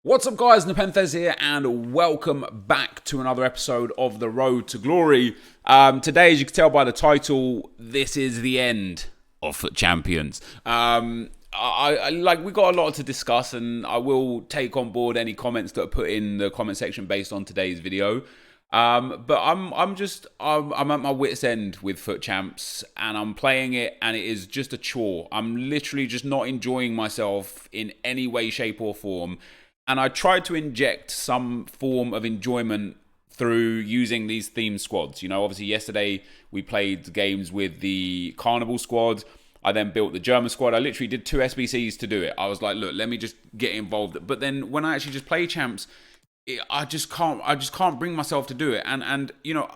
What's up guys, NepentheZ here and welcome back to another episode of The Road to Glory. Today, as you can tell by the title, this is the end of FUT Champions. We got a lot to discuss and I will take on board any comments that are put in the comment section based on today's video. But I'm at my wit's end with FUT Champs and I'm playing it and it is just a chore. I'm literally just not enjoying myself in any way, shape or form. And I tried to inject some form of enjoyment through using these theme squads. You know, obviously yesterday we played games with the Carnival squad. I then built the German squad. I literally did 2 SBCs to do it. I was like, look, let me just get involved. But then when I actually just play champs, I just can't bring myself to do it. And you know,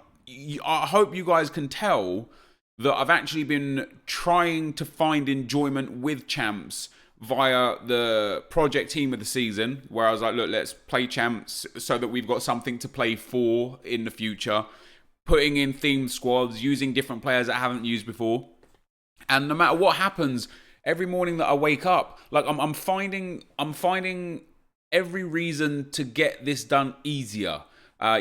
I hope you guys can tell that I've actually been trying to find enjoyment with champs via the project team of the season, where I was like, look, let's play champs so that we've got something to play for in the future. Putting in themed squads, using different players that I haven't used before. And no matter what happens, every morning that I wake up, like I'm finding every reason to get this done easier.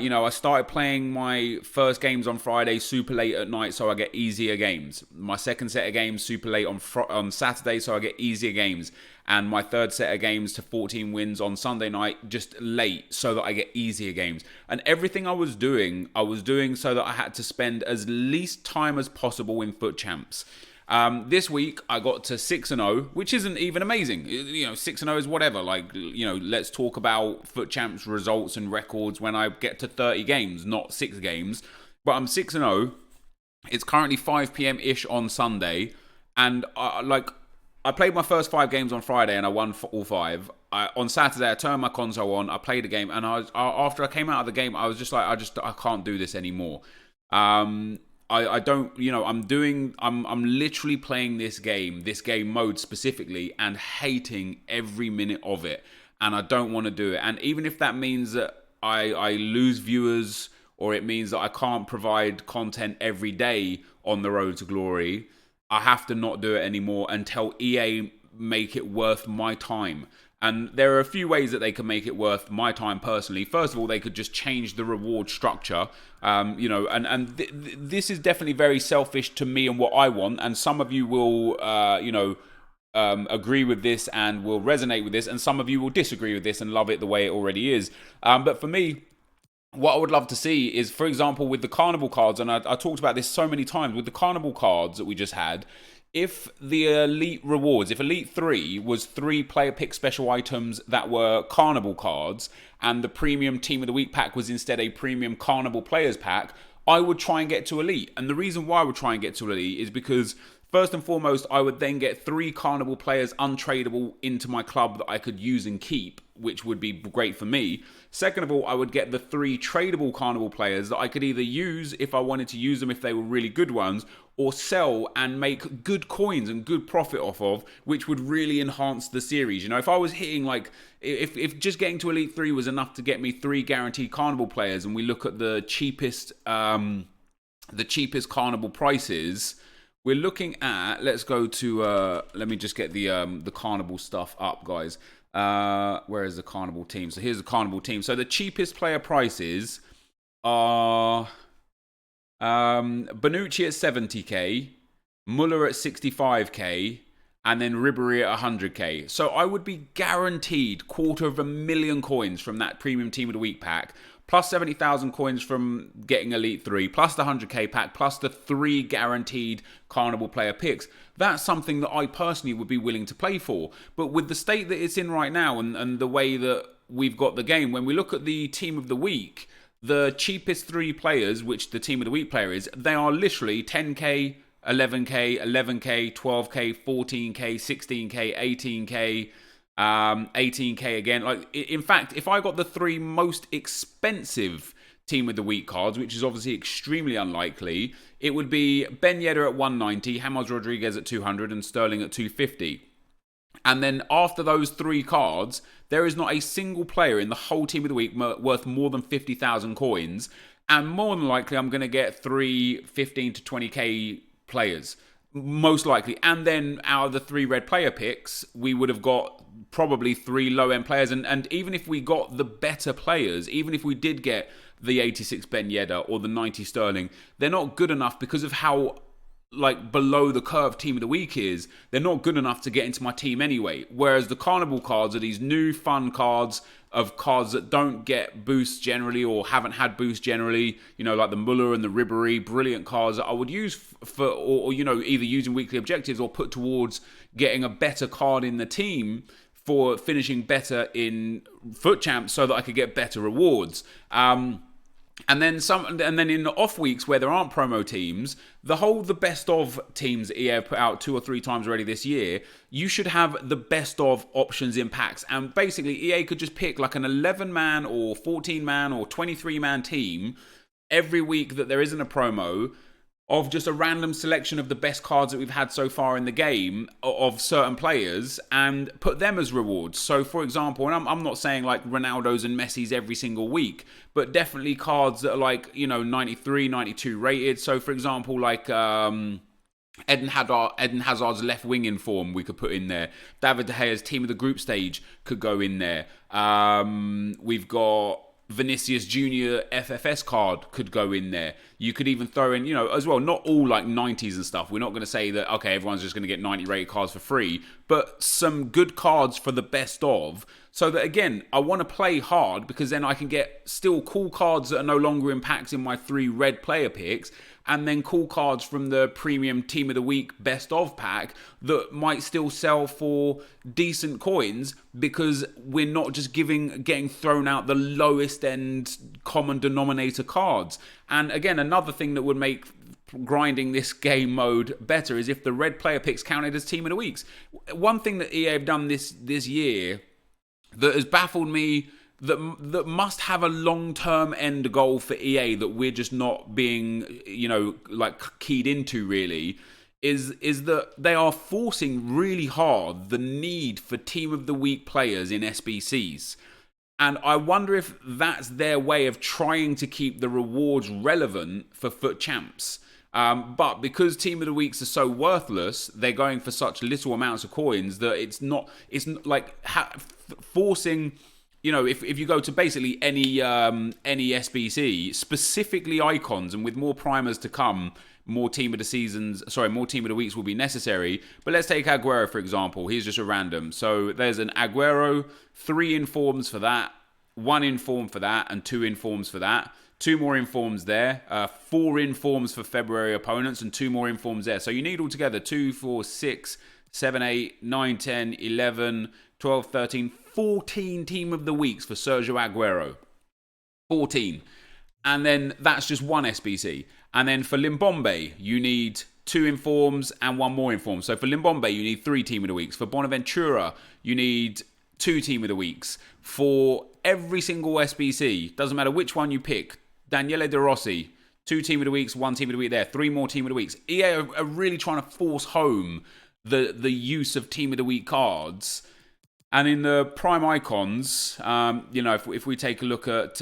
You know, I started playing my first games on Friday super late at night, so I get easier games. My second set of games super late on Saturday, so I get easier games. And my third set of games to 14 wins on Sunday night, just late, so that I get easier games. And everything I was doing so that I had to spend as least time as possible in FUT Champs. This week I got to 6-0, which isn't even amazing. You know, 6-0 is whatever. Like, you know, let's talk about FUT Champs results and records when I get to 30 games, not 6 games. But I'm 6-0. It's currently 5 p.m.-ish on Sunday. And, I played my first 5 games on Friday and I won all 5. On Saturday, I turned my console on, I played a game. And after I came out of the game, I was just like, I can't do this anymore. I don't, you know, I'm literally playing this game mode specifically and hating every minute of it. And I don't want to do it. And even if that means that I lose viewers or it means that I can't provide content every day on the road to glory, I have to not do it anymore until EA make it worth my time. And there are a few ways that they can make it worth my time personally. First of all, they could just change the reward structure. You know, and this is definitely very selfish to me and what I want. And some of you will, agree with this and will resonate with this. And some of you will disagree with this and love it the way it already is. But for me, what I would love to see is, for example, with the Carnival cards, and I talked about this so many times, with the Carnival cards that we just had, if the Elite rewards, if Elite 3 was 3 player pick special items that were Carnival cards, and the Premium Team of the Week pack was instead a Premium Carnival Players pack, I would try and get to Elite. And the reason why I would try and get to Elite is because, first and foremost, I would then get 3 Carnival players untradeable into my club that I could use and keep, which would be great for me. Second of all, I would get the 3 tradable Carnival players that I could either use if I wanted to use them if they were really good ones, or sell and make good coins and good profit off of, which would really enhance the series. You know, if I was hitting if just getting to Elite 3 was enough to get me 3 guaranteed Carnival players, and we look at the cheapest Carnival prices, we're looking at, let's go to, let me just get the Carnival stuff up, guys. Where is the Carnival team? So here's the Carnival team. So the cheapest player prices are Bonucci at 70k, Muller at 65k, and then Ribéry at 100k. So I would be guaranteed 250,000 coins from that Premium Team of the Week pack, plus 70,000 coins from getting Elite 3, plus the 100k pack, plus the 3 guaranteed Carnival player picks. That's something that I personally would be willing to play for. But with the state that it's in right now and the way that we've got the game, when we look at the Team of the Week, the cheapest 3 players, which the Team of the Week player is, they are literally 10k, 11k, 11k, 12k, 14k, 16k, 18k, 18k again. Like, in fact, if I got the 3 most expensive Team of the Week cards, which is obviously extremely unlikely, it would be Ben Yedder at 190, James Rodriguez at 200, and Sterling at 250. And then after those 3 cards, there is not a single player in the whole Team of the Week worth more than 50,000 coins. And more than likely, I'm going to get 3 15 to 20k players. Most likely. And then out of the 3 red player picks, we would have got probably 3 low-end players. And even if we got the better players, even if we did get the 86 Ben Yedder or the 90 Sterling, they're not good enough because of how below the curve team of the week is. They're not good enough to get into my team anyway. Whereas the carnival cards are these new fun cards of cards that don't get boosts generally or haven't had boosts generally, like the Muller and the Ribery, brilliant cards that I would use for, or either using weekly objectives or put towards getting a better card in the team for finishing better in FUT Champs so that I could get better rewards. And then in the off weeks where there aren't promo teams, the best of teams that EA have put out 2 or 3 times already this year, you should have the best of options in packs. And basically EA could just pick like an 11-man or 14-man or 23-man team every week that there isn't a promo, of just a random selection of the best cards that we've had so far in the game of certain players and put them as rewards. So, for example, and I'm not saying like Ronaldo's and Messi's every single week, but definitely cards that are 93, 92 rated. So, for example, Eden Hazard's left wing in form we could put in there. David De Gea's team of the group stage could go in there. We've got Vinicius Jr. FFS card could go in there. You could even throw in, as well, not all 90s and stuff. We're not going to say that, okay, everyone's just going to get 90 rated cards for free, but some good cards for the best of. So that, again, I want to play hard because then I can get still cool cards that are no longer in packs in my 3 red player picks, and then cool cards from the premium team of the week best of pack that might still sell for decent coins because we're not just getting thrown out the lowest end common denominator cards. And again, another thing that would make grinding this game mode better is if the red player picks counted as team of the weeks. One thing that EA have done this year that has baffled me, that must have a long-term end goal for EA that we're just not being, keyed into really, is that they are forcing really hard the need for team of the week players in SBCs. And I wonder if that's their way of trying to keep the rewards relevant for FUT Champs. But because team of the weeks are so worthless, they're going for such little amounts of coins that it's forcing. If you go to basically any SBC, specifically icons, and with more primers to come, more team of the weeks will be necessary. But let's take Aguero, for example. He's just a random. So there's an Aguero, 3 informs for that, 1 inform for that, and 2 informs for that. 2 more informs there, 4 informs for February opponents, and 2 more informs there. So you need altogether 2, 4, 6, 7, 8, 9, 10, 11, 12, 13, 14 team of the weeks for Sergio Aguero. 14. And then that's just 1 SBC. And then for Limbombe, you need 2 informs and 1 more inform. So for Limbombe, you need 3 team of the weeks. For Bonaventura, you need 2 team of the weeks. For every single SBC, doesn't matter which one you pick, Daniele De Rossi, 2 team of the weeks, 1 team of the week there, 3 more team of the weeks. EA are really trying to force home the use of team of the week cards. And in the prime icons, if we take a look at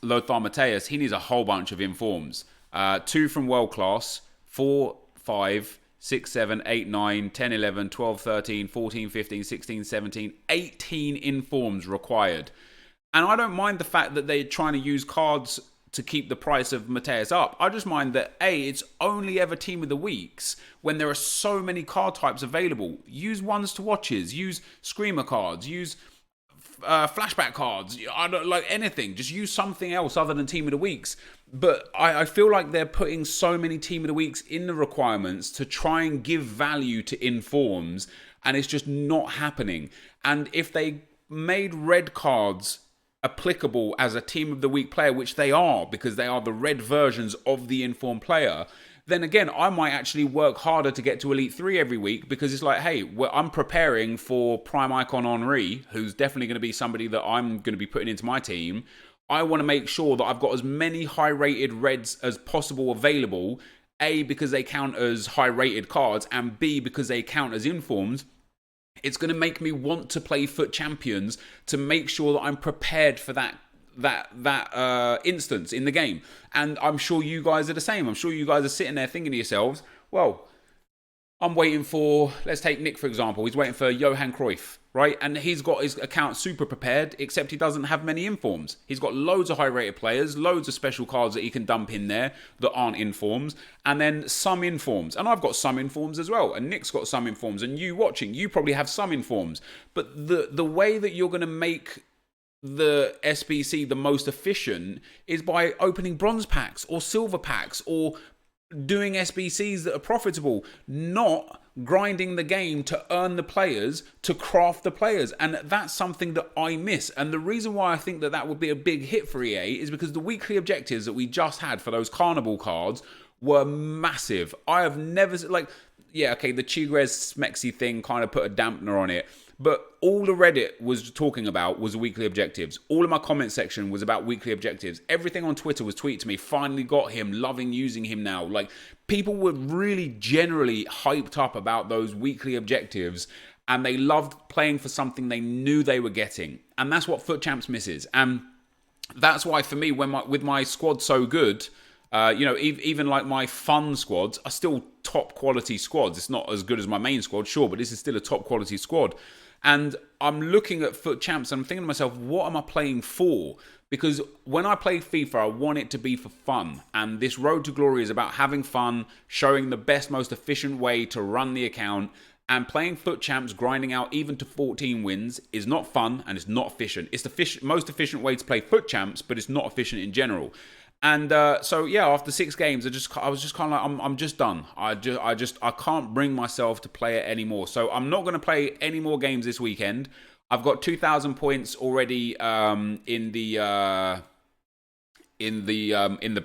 Lothar Matthäus, he needs a whole bunch of informs. 2 from World Class, 4, 5, 6, 7, 8, 9, 10, 11, 12, 13, 14, 15, 16, 17, 18 informs required. And I don't mind the fact that they're trying to use cards to keep the price of Matthäus up. I just mind that, it's only ever team of the weeks when there are so many card types available. Use ones to watches, use screamer cards, use flashback cards. I don't like anything. Just use something else other than team of the weeks. But I feel like they're putting so many team of the weeks in the requirements to try and give value to informs, and it's just not happening. And if they made red cards applicable as a team of the week player, which they are because they are the red versions of the informed player, then again, I might actually work harder to get to Elite 3 every week because it's like, hey, I'm preparing for Prime Icon Henry, who's definitely going to be somebody that I'm going to be putting into my team. I want to make sure that I've got as many high-rated reds as possible available, A, because they count as high-rated cards, and B, because they count as informed. It's going to make me want to play FUT Champions to make sure that I'm prepared for that instance in the game. And I'm sure you guys are the same. I'm sure you guys are sitting there thinking to yourselves, well, I'm waiting for, let's take Nick for example, he's waiting for Johan Cruyff, right? And he's got his account super prepared, except he doesn't have many informs. He's got loads of high rated players, loads of special cards that he can dump in there that aren't informs, and then some informs. And I've got some informs as well, and Nick's got some informs, and you watching, you probably have some informs. But the way that you're going to make the SBC the most efficient is by opening bronze packs or silver packs or doing SBCs that are profitable, not grinding the game to earn the players, to craft the players. And that's something that I miss. And the reason why I think that that would be a big hit for EA is because the weekly objectives that we just had for those carnival cards were massive. I have never, like, yeah, okay, the Chigres Smexy thing kind of put a dampener on it. But all the Reddit was talking about was weekly objectives. All of my comment section was about weekly objectives. Everything on Twitter was tweeted to me, finally got him, loving using him now. Like, people were really generally hyped up about those weekly objectives, and they loved playing for something they knew they were getting. And that's what FUT Champs misses. And that's why, for me, when with my squad so good, even like my fun squads are still top quality squads. It's not as good as my main squad, sure, but this is still a top quality squad. And I'm looking at FUT Champs and I'm thinking to myself, what am I playing for? Because when I play FIFA, I want it to be for fun. And this Road to Glory is about having fun, showing the best, most efficient way to run the account. And playing FUT Champs, grinding out even to 14 wins, is not fun and it's not efficient. It's the most efficient way to play FUT Champs, but it's not efficient in general. And so yeah, after 6 games, I was just kind of like, I'm just done. I can't bring myself to play it anymore. So I'm not going to play any more games this weekend. I've got 2,000 points already in the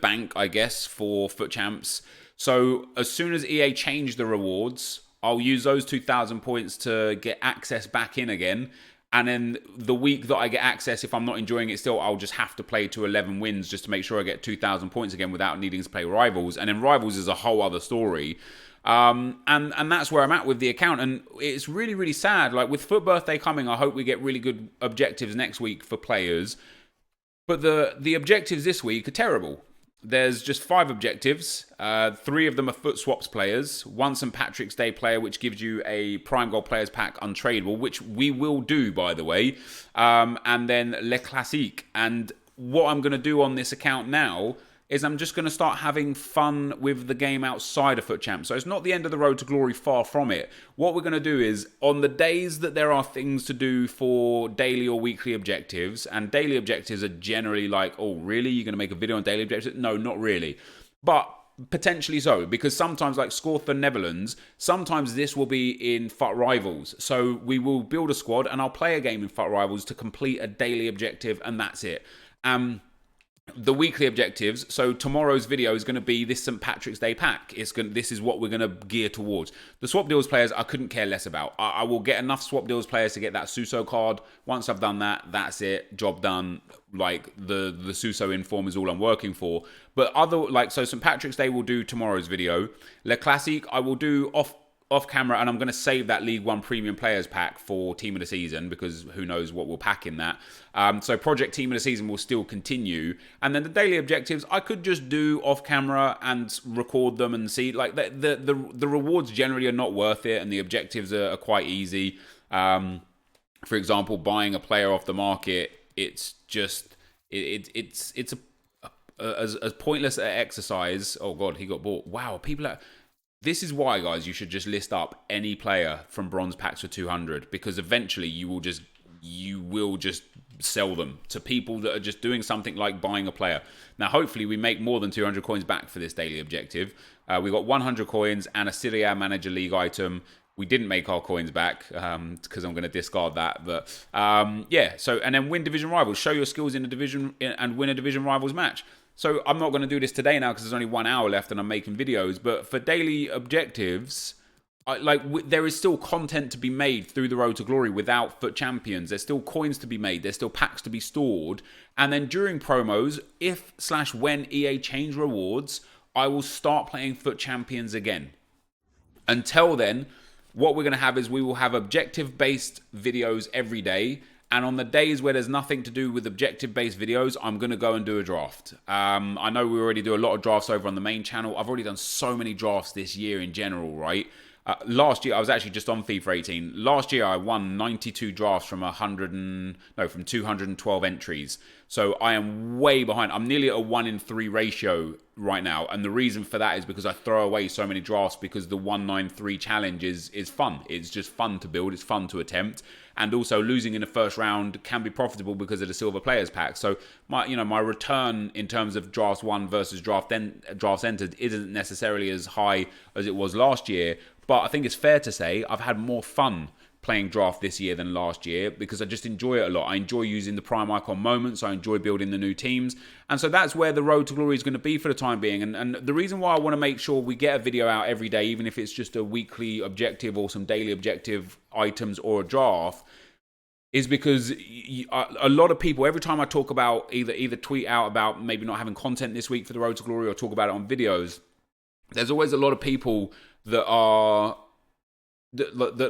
bank, I guess, for FUT Champs. So as soon as EA change the rewards, I'll use those 2,000 points to get access back in again. And then the week that I get access, if I'm not enjoying it still, I'll just have to play to 11 wins just to make sure I get 2,000 points again without needing to play Rivals. And then Rivals is a whole other story. And that's where I'm at with the account. And it's really, really sad. Like, with FUT Birthday coming, I hope we get really good objectives next week for players. But the objectives this week are terrible. There's just 5 objectives. 3 of them are FUT Swaps players. 1 St. Patrick's Day player, which gives you a Prime Gold Players Pack untradeable, which we will do, by the way. And then Le Classique. And what I'm going to do on this account now is I'm just going to start having fun with the game outside of FUT Champs. So it's not the end of the road to glory, far from it. What we're going to do is, on the days that there are things to do for daily or weekly objectives, and daily objectives are generally like, oh, really? You're going to make a video on daily objectives? No, not really. But potentially so, because sometimes, like Score for Netherlands, sometimes this will be in FUT Rivals. So we will build a squad, and I'll play a game in FUT Rivals to complete a daily objective, and that's it. The weekly objectives, so tomorrow's video is going to be this St. Patrick's Day pack. This is what we're going to gear towards. The swap deals players, I couldn't care less about. I will get enough swap deals players to get that Suso card. Once I've done that, that's it. Job done. Like, the Suso inform is all I'm working for. But so St. Patrick's Day will do tomorrow's video. Le Classique, I will do off camera, and I'm going to save that League One Premium Players Pack for Team of the Season, because who knows what we'll pack in that. So Project Team of the Season will still continue. And then the daily objectives, I could just do off camera and record them and see. Like, the rewards generally are not worth it, and the objectives are quite easy. For example, buying a player off the market, it's just, it's as pointless an exercise. Oh God, he got bought. Wow, people are... This is why, guys, you should just list up any player from bronze packs for 200, because eventually you will just sell them to people that are just doing something like buying a player. Now, hopefully, we make more than 200 coins back for this daily objective. We got 100 coins and a Serie A Manager League item. We didn't make our coins back because I'm going to discard that. But yeah, so, and then win Division Rivals. Show your skills in a division and win a Division Rivals match. So I'm not going to do this today now because there's only 1 hour left and I'm making videos. But for daily objectives, there is still content to be made through the Road to Glory without FUT Champions. There's still coins to be made. There's still packs to be stored. And then during promos, if/when EA change rewards, I will start playing FUT Champions again. Until then, what we're going to have is we will have objective-based videos every day. And on the days where there's nothing to do with objective-based videos, I'm going to go and do a draft. I know we already do a lot of drafts over on the main channel. I've already done so many drafts this year in general, right? Last year, I was actually just on FIFA 18. Last year, I won 92 drafts from from 212 entries. So I am way behind. I'm nearly at a 1 in 3 ratio right now. And the reason for that is because I throw away so many drafts because the 193 challenge is fun. It's just fun to build. It's fun to attempt. And also losing in the first round can be profitable because of the silver players pack. So my return in terms of drafts won versus drafts entered isn't necessarily as high as it was last year. But I think it's fair to say I've had more fun playing draft this year than last year because I just enjoy it a lot. I enjoy using the prime icon moments. I enjoy building the new teams. And so that's where the road to glory is going to be for the time being. And the reason why I want to make sure we get a video out every day, even if it's just a weekly objective or some daily objective items or a draft, is because a lot of people, every time I talk about either tweet out about maybe not having content this week for the road to glory or talk about it on videos, there's always a lot of people that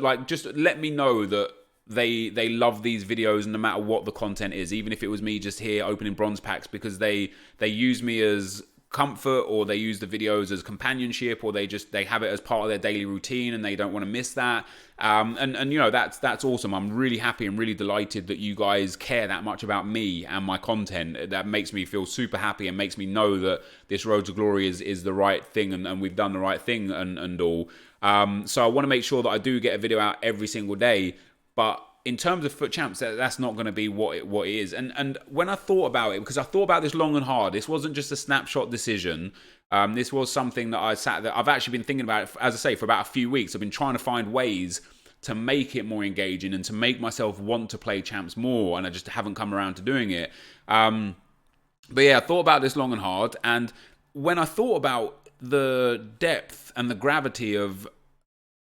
like just let me know that they love these videos no matter what the content is, even if it was me just here opening bronze packs because they use me as comfort, or they use the videos as companionship, or they have it as part of their daily routine and they don't want to miss that. And that's awesome. I'm really happy and really delighted that you guys care that much about me and my content. That makes me feel super happy and makes me know that this road to glory is the right thing and we've done the right thing and all. So I want to make sure that I do get a video out every single day. But in terms of FUT Champs, that's not going to be what it is. And when I thought about it, because I thought about this long and hard, this wasn't just a snapshot decision. This was something that I've actually been thinking about, as I say, for about a few weeks. I've been trying to find ways to make it more engaging and to make myself want to play Champs more, and I just haven't come around to doing it. But yeah, I thought about this long and hard, and when I thought about the depth and the gravity of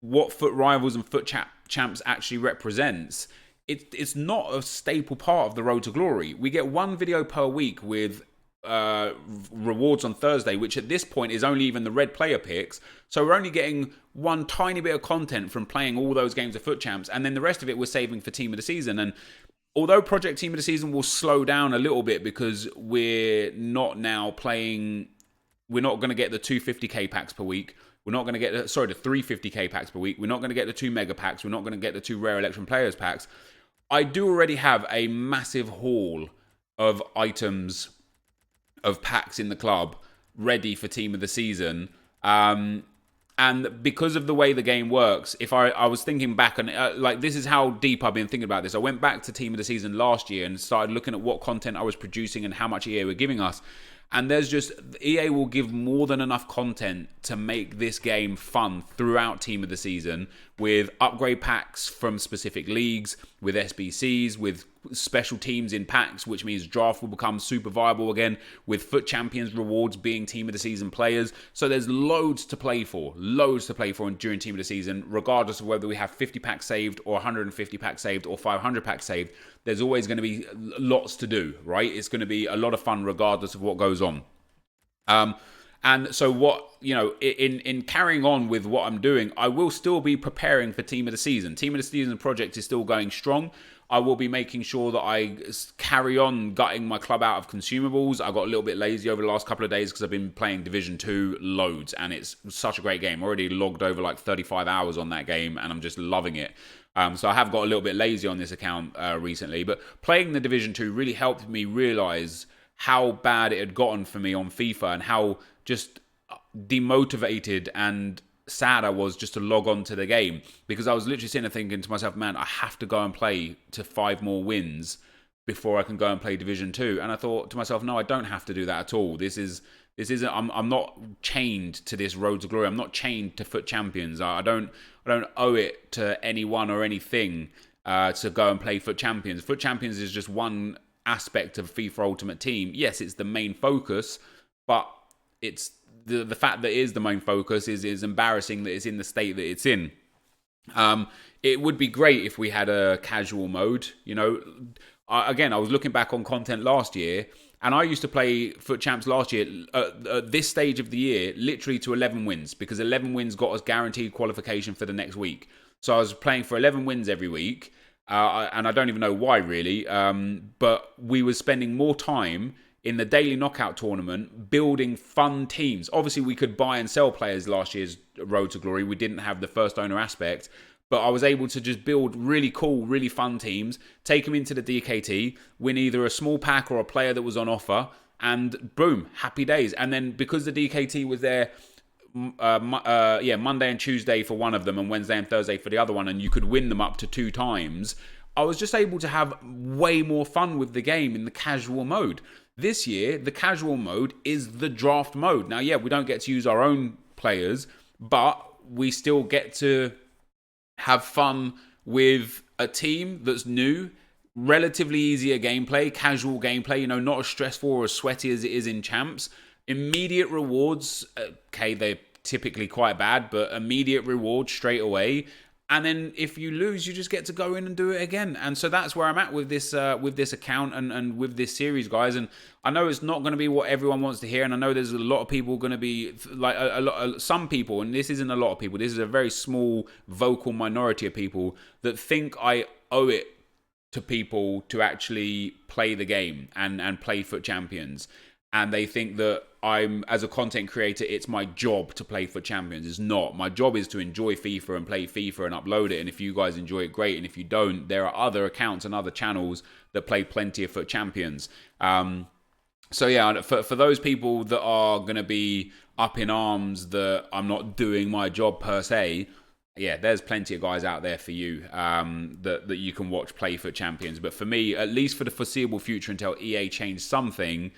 what FUT Rivals and FUT Champs actually represents, it's not a staple part of the road to glory. We get one video per week with rewards on Thursday, which at this point is only even the red player picks. So we're only getting one tiny bit of content from playing all those games of FUT Champs, and then the rest of it we're saving for Team of the Season. And although Project Team of the Season will slow down a little bit because we're not going to get the 250k packs per week. We're not going to get the 350k packs per week. We're not going to get the 2 mega packs. We're not going to get the 2 rare election players packs. I do already have a massive haul of items, of packs in the club ready for Team of the Season. And because of the way the game works, if I was thinking back, and this is how deep I've been thinking about this. I went back to Team of the Season last year and started looking at what content I was producing and how much EA were giving us. And EA will give more than enough content to make this game fun throughout Team of the Season, with upgrade packs from specific leagues, with SBCs, with special teams in packs, which means draft will become super viable again, with FUT Champions rewards being Team of the Season players. So there's loads to play for during Team of the Season, regardless of whether we have 50 packs saved or 150 packs saved or 500 packs saved. There's always going to be lots to do, right? It's going to be a lot of fun regardless of what goes on. And so in carrying on with what I'm doing, I will still be preparing for Team of the Season. Team of the Season project is still going strong. I will be making sure that I carry on gutting my club out of consumables. I got a little bit lazy over the last couple of days because I've been playing Division 2 loads, and it's such a great game. I already logged over like 35 hours on that game, and I'm just loving it. So I have got a little bit lazy on this account recently, but playing the Division 2 really helped me realize how bad it had gotten for me on FIFA and how just demotivated and sad I was just to log on to the game, because I was literally sitting there thinking to myself, man, I have to go and play to 5 more wins before I can go and play Division 2. And I thought to myself, no, I don't have to do that at all. This isn't, I'm not chained to this road to glory. I'm not chained to FUT Champions. I don't owe it to anyone or anything to go and play FUT Champions. FUT Champions is just one aspect of FIFA Ultimate Team. Yes, it's the main focus, but it's the fact that it is the main focus is embarrassing that it's in the state that it's in. It would be great if we had a casual mode. Again, I was looking back on content last year, and I used to play FUT Champs last year at this stage of the year, literally to 11 wins, because 11 wins got us guaranteed qualification for the next week. So I was playing for 11 wins every week, and I don't even know why really, but we were spending more time in the daily knockout tournament, building fun teams. Obviously, we could buy and sell players last year's Road to Glory. We didn't have the first owner aspect, but I was able to just build really cool, really fun teams, take them into the DKT, win either a small pack or a player that was on offer, and boom, happy days. And then because the DKT was there, Monday and Tuesday for one of them, and Wednesday and Thursday for the other one, and you could win them up to 2 times. I was just able to have way more fun with the game in the casual mode. This year, the casual mode is the draft mode. Now, yeah, we don't get to use our own players, but we still get to have fun with a team that's new, relatively easier gameplay, casual gameplay, not as stressful or as sweaty as it is in Champs. Immediate rewards, okay, they're typically quite bad, but immediate rewards straight away. And then if you lose, you just get to go in and do it again. And so that's where I'm at with this account and with this series, guys. And I know it's not going to be what everyone wants to hear. And I know there's a lot of people going to be like some people, and this isn't a lot of people. This is a very small vocal minority of people that think I owe it to people to actually play the game and play FUT Champions. And they think that I'm, as a content creator, it's my job to play FUT Champions. It's not. My job is to enjoy FIFA and play FIFA and upload it. And if you guys enjoy it, great. And if you don't, there are other accounts and other channels that play plenty of FUT Champions. So yeah, for those people that are going to be up in arms that I'm not doing my job per se, yeah, there's plenty of guys out there for you that you can watch play FUT Champions. But for me, at least for the foreseeable future, until EA change something,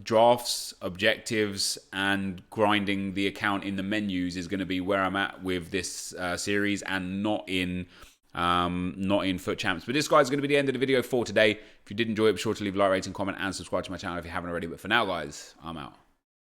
drafts, objectives, and grinding the account in the menus is going to be where I'm at with this series, and not in FUT Champs. But this, guys, is going to be the end of the video for today. If you did enjoy it, be sure to leave a like, rating, comment, and subscribe to my channel if you haven't already. But for now, guys, I'm out.